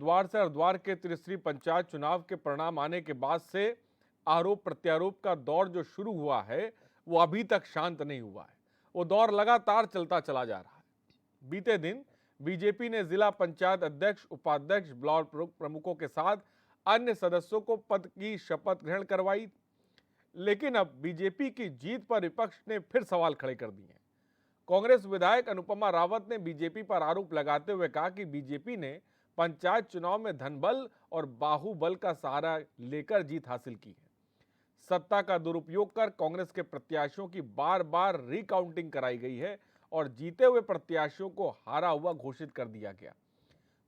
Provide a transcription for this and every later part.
हरिद्वार से हरिद्वार के त्रिस्तरीय पंचायत चुनाव के परिणाम आने के बाद से आरोप प्रत्यारोप का दौर जो शुरू हुआ है वो अभी तक शांत नहीं हुआ है। वो दौर लगातार चलता चला जा रहा है। बीते दिन बीजेपी ने जिला पंचायत अध्यक्ष, उपाध्यक्ष, ब्लॉक प्रमुखों के साथ अन्य सदस्यों को पद की शपथ ग्रहण करवाई। लेकिन अब बीजेपी की जीत पर विपक्ष ने फिर सवाल खड़े कर दिए हैं। कांग्रेस विधायक अनुपमा रावत ने बीजेपी पर आरोप लगाते हुए कहा कि बीजेपी ने पंचायत चुनाव में धनबल और बाहुबल का सहारा लेकर जीत हासिल की है। सत्ता का दुरुपयोग कर कांग्रेस के प्रत्याशियों की बार बार रिकाउंटिंग कराई गई है और जीते हुए प्रत्याशियों को हारा हुआ घोषित कर दिया गया।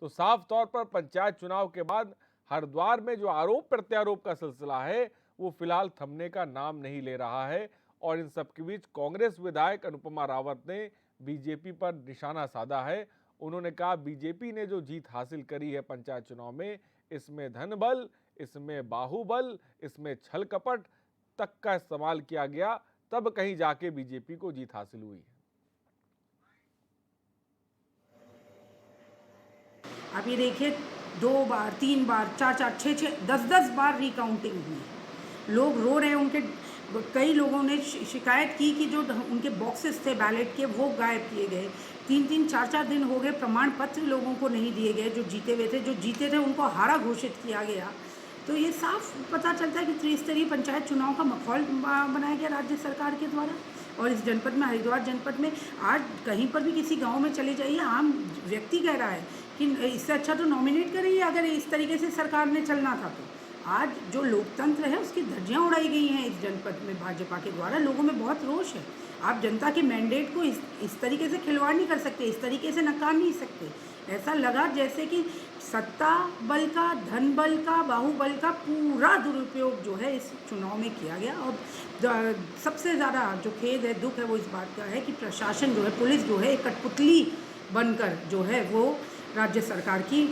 तो साफ तौर पर पंचायत चुनाव के बाद हरिद्वार में जो आरोप प्रत्यारोप का सिलसिला है वो फिलहाल थमने का नाम नहीं ले रहा है। और इन सबके बीच कांग्रेस विधायक अनुपमा रावत ने बीजेपी पर निशाना साधा है। उन्होंने कहा बीजेपी ने जो जीत हासिल करी है पंचायत चुनाव में, इसमें धनबल, इसमें बाहुबल, इसमें छल कपट तक का इस्तेमाल किया गया, तब कहीं जाके बीजेपी को जीत हासिल हुई है। अब ये देखिए 2 बार, 3 बार, 4-4, 6-6, 10-10 बार रिकाउंटिंग हुई है। लोग रो रहे हैं। उनके कई लोगों ने शिकायत की कि जो उनके बॉक्सेस थे बैलेट के वो गायब किए गए। 3-3, 4-4 दिन हो गए, प्रमाण पत्र लोगों को नहीं दिए गए। जो जीते हुए थे, जो जीते थे उनको हारा घोषित किया गया। तो ये साफ पता चलता है कि त्रिस्तरीय पंचायत चुनाव का माहौल बनाया गया राज्य सरकार के द्वारा। और इस जनपद में, हरिद्वार जनपद में, आज कहीं पर भी किसी गांव में चले जाइए, आम व्यक्ति कह रहा है कि इससे अच्छा तो नॉमिनेट करिए अगर इस तरीके से सरकार ने चलना था तो। आज जो लोकतंत्र है उसकी धज्जियां उड़ाई गई हैं इस जनपद में भाजपा के द्वारा। लोगों में बहुत रोष है। आप जनता के मैंडेट को इस तरीके से खिलवाड़ नहीं कर सकते, इस तरीके से नकार नहीं सकते। ऐसा लगा जैसे कि सत्ता बल का, धन बल का, बाहुबल का पूरा दुरुपयोग जो है इस चुनाव में किया गया। और सबसे ज़्यादा जो खेद है, दुख है, वो इस बात का है कि प्रशासन जो है, पुलिस जो है, एक कठपुतली बनकर जो है वो राज्य सरकार की।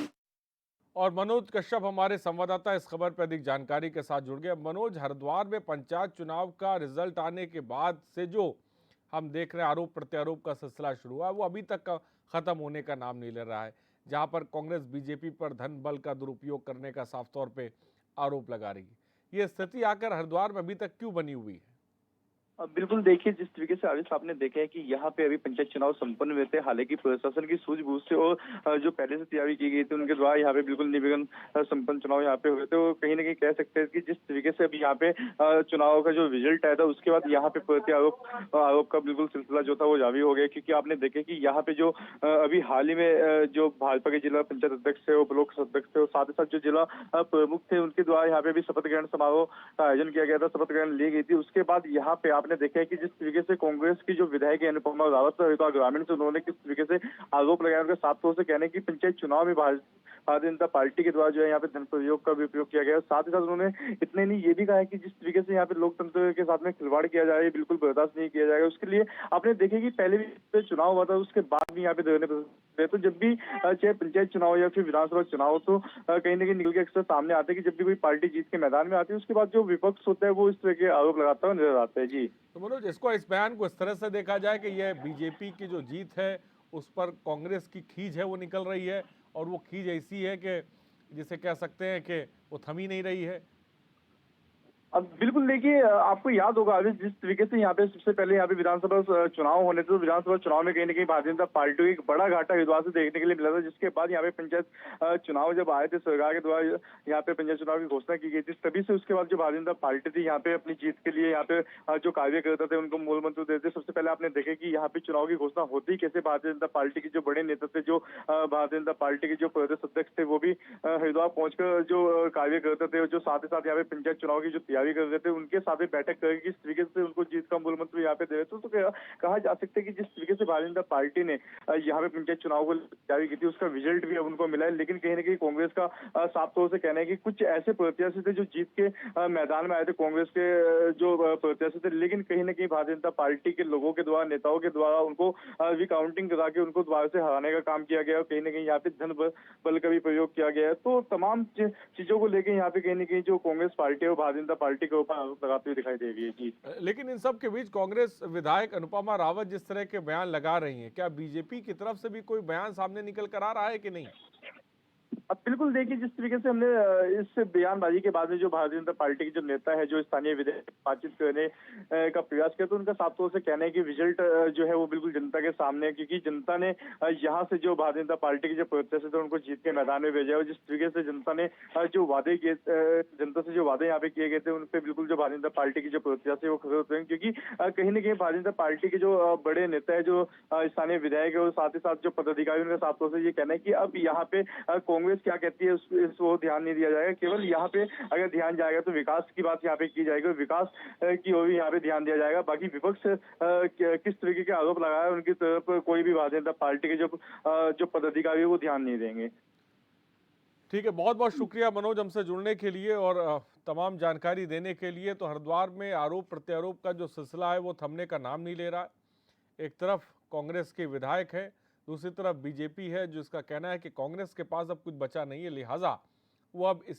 और मनोज कश्यप हमारे संवाददाता इस खबर पर अधिक जानकारी के साथ जुड़ गए। मनोज, हरिद्वार में पंचायत चुनाव का रिजल्ट आने के बाद से जो हम देख रहे हैं आरोप प्रत्यारोप का सिलसिला शुरू हुआ, वो अभी तक खत्म होने का नाम नहीं ले रहा है। जहां पर कांग्रेस बीजेपी पर धन बल का दुरुपयोग करने का साफ तौर पे आरोप लगा रही है। ये स्थिति आकर हरिद्वार में अभी तक क्यों बनी हुई है? बिल्कुल देखिए, जिस तरीके से आरिफ साहब ने देखा है कि यहाँ पे अभी पंचायत चुनाव संपन्न हुए थे, हालांकि प्रशासन की सूझबूझ से और जो पहले से तैयारी की गई थी उनके द्वारा यहाँ पे बिल्कुल निर्विघ्न संपन्न चुनाव यहाँ पे हुए थे। वो कहीं ना कहीं कह सकते हैं कि जिस तरीके से अभी यहाँ पे चुनाव का जो रिजल्ट आया था उसके बाद यहाँ पे आरोप का बिल्कुल सिलसिला जो था वो जारी हो गया। क्योंकि आपने देखा कि यहाँ पे जो अभी हाल ही में जो भाजपा के जिला पंचायत अध्यक्ष थे, ब्लॉक अध्यक्ष थे और साथ ही साथ जो जिला प्रमुख थे, उनके द्वारा यहाँ पे भी शपथ ग्रहण समारोह का आयोजन किया गया था, शपथ ग्रहण ली गई थी। उसके बाद यहाँ पे आपने देखा है कि जिस तरीके से कांग्रेस की जो विधायक अनुपमा रावत ग्रामीण से उन्होंने किस तरीके से आरोप लगाया, उनका साफ तौर से कहना है कि पंचायत चुनाव में भारतीय जनता पार्टी के द्वारा जो है यहाँ पे धन प्रयोग का भी उपयोग किया गया। साथ ही साथ उन्होंने इतने नहीं ये भी कहा है कि जिस तरीके से यहाँ पे लोकतंत्र के साथ में खिलवाड़ किया जा रहा है बिल्कुल बर्दाश्त नहीं किया जाएगा। उसके लिए आपने देखे कि पहले भी चुनाव हुआ था, उसके बाद भी यहाँ पे धरने तो जब भी चाहे पंचायत चुनाव या फिर विधानसभा चुनाव तो कहीं ना कहीं निकल के अक्सर सामने आते हैं कि जब भी कोई पार्टी जीत के मैदान में आती है उसके बाद जो विपक्ष होता है वो इस तरह के आरोप लगाता हुआ नजर आता है। जी तो मनोज, इस बयान को इस तरह से देखा जाए कि यह बीजेपी की जो जीत है उस पर कांग्रेस की खींच है वो निकल रही है, और वो खींच ऐसी है कि जिसे कह सकते हैं कि वो थम ही नहीं रही है। अब बिल्कुल देखिए, आपको याद होगा अभी जिस तरीके से यहाँ पे सबसे पहले यहाँ पे विधानसभा चुनाव होने थे, तो विधानसभा चुनाव में कहीं ना कहीं भारतीय जनता पार्टी को एक बड़ा घाटा हरिद्वार से देखने के लिए मिला था। जिसके बाद यहाँ पे पंचायत चुनाव जब आए थे, सरकार के द्वारा यहाँ पे पंचायत चुनाव की घोषणा की गई थी, तभी से उसके बाद जो भारतीय जनता पार्टी थी यहाँ पे अपनी जीत के लिए यहाँ पे जो कार्यकर्ता थे उनको मूल मंत्र देते। सबसे पहले आपने देखे कि यहाँ पे चुनाव की घोषणा होती कैसे, भारतीय जनता पार्टी के जो बड़े नेता थे, जो भारतीय जनता पार्टी के जो प्रदेश अध्यक्ष थे, वो भी हरिद्वार पहुंचकर जो कार्यकर्ता थे, जो साथ ही साथ यहाँ पे पंचायत चुनाव की जो तैयारी कर रहे थे उनके साथ बैठक करेगी, किस तरीके से उनको जीत का मूल मंत्र यहाँ पे दे रहे थे। तो कहा जा सकता है कि जिस तरीके से भारतीय जनता पार्टी ने यहाँ पे पंचायत चुनाव को तैयारी की थी उसका रिजल्ट भी अब उनको मिला है। लेकिन कहीं ना कहीं कांग्रेस का साफ तौर से कहना है कि कुछ ऐसे प्रत्याशी थे जो जीत के मैदान में आए थे, कांग्रेस के जो प्रत्याशी थे, लेकिन कहीं ना कहीं भारतीय जनता पार्टी के लोगों के द्वारा, नेताओं के द्वारा उनको रिकाउंटिंग करा के उनको दोबारा से हराने का काम किया गया। कहीं ना कहीं यहाँ पे धन बल का भी प्रयोग किया गया है। तो तमाम चीजों को लेकर यहाँ पे कहीं ना कहीं जो कांग्रेस पार्टी है वो भारतीय जनता पार्टी के ऊपर लगाती हुई दिखाई दे रही है। जी लेकिन इन सब के बीच कांग्रेस विधायक अनुपमा रावत जिस तरह के बयान लगा रही हैं, क्या बीजेपी की तरफ से भी कोई बयान सामने निकल कर आ रहा है कि नहीं? अब बिल्कुल देखिए, जिस तरीके से हमने इस बयानबाजी के बाद में जो भारतीय जनता पार्टी के जो नेता है, जो स्थानीय विधायक से बातचीत करने का प्रयास किया, तो उनका साफ तौर से कहना है कि रिजल्ट जो है वो बिल्कुल जनता के सामने है, क्योंकि जनता ने यहाँ से जो भारतीय जनता पार्टी के जो प्रत्याशी थे उनको जीत के मैदान में भेजा है। और जिस तरीके से जनता ने जो वादे किए, जनता से जो वादे यहाँ पे किए गए थे, उन पे बिल्कुल जो भारतीय जनता पार्टी की जो प्रत्याशी है वो खड़े होते हैं, क्योंकि कहीं ना कहीं भारतीय जनता पार्टी के जो बड़े नेता है, जो स्थानीय विधायक है और साथ ही साथ जो पदाधिकारी, उनका साफ तौर से ये कहना है कि अब यहाँ पे कांग्रेस क्या कहती है इस वो ध्यान नहीं दिया जाएगा। केवल यहाँ पे अगर ध्यान जाएगा तो विकास की बात यहाँ पे की जाएगी, विकास की ओर भी यहाँ पे ध्यान दिया जाएगा। बाकी विपक्ष किस तरीके के आरोप लगाया है, उनकी तरफ कोई भी भारतीय जनता पार्टी के जो पदाधिकारी है वो ध्यान नहीं देंगे। ठीक है, बहुत बहुत शुक्रिया मनोज हमसे जुड़ने के लिए और तमाम जानकारी देने के लिए। तो हरिद्वार में आरोप प्रत्यारोप का जो सिलसिला है वो थमने का नाम नहीं ले रहा है। एक तरफ कांग्रेस के विधायक है, दूसरी तरफ बीजेपी है, जिसका कहना है कि कांग्रेस के पास अब कुछ बचा नहीं है, लिहाजा वो अब इस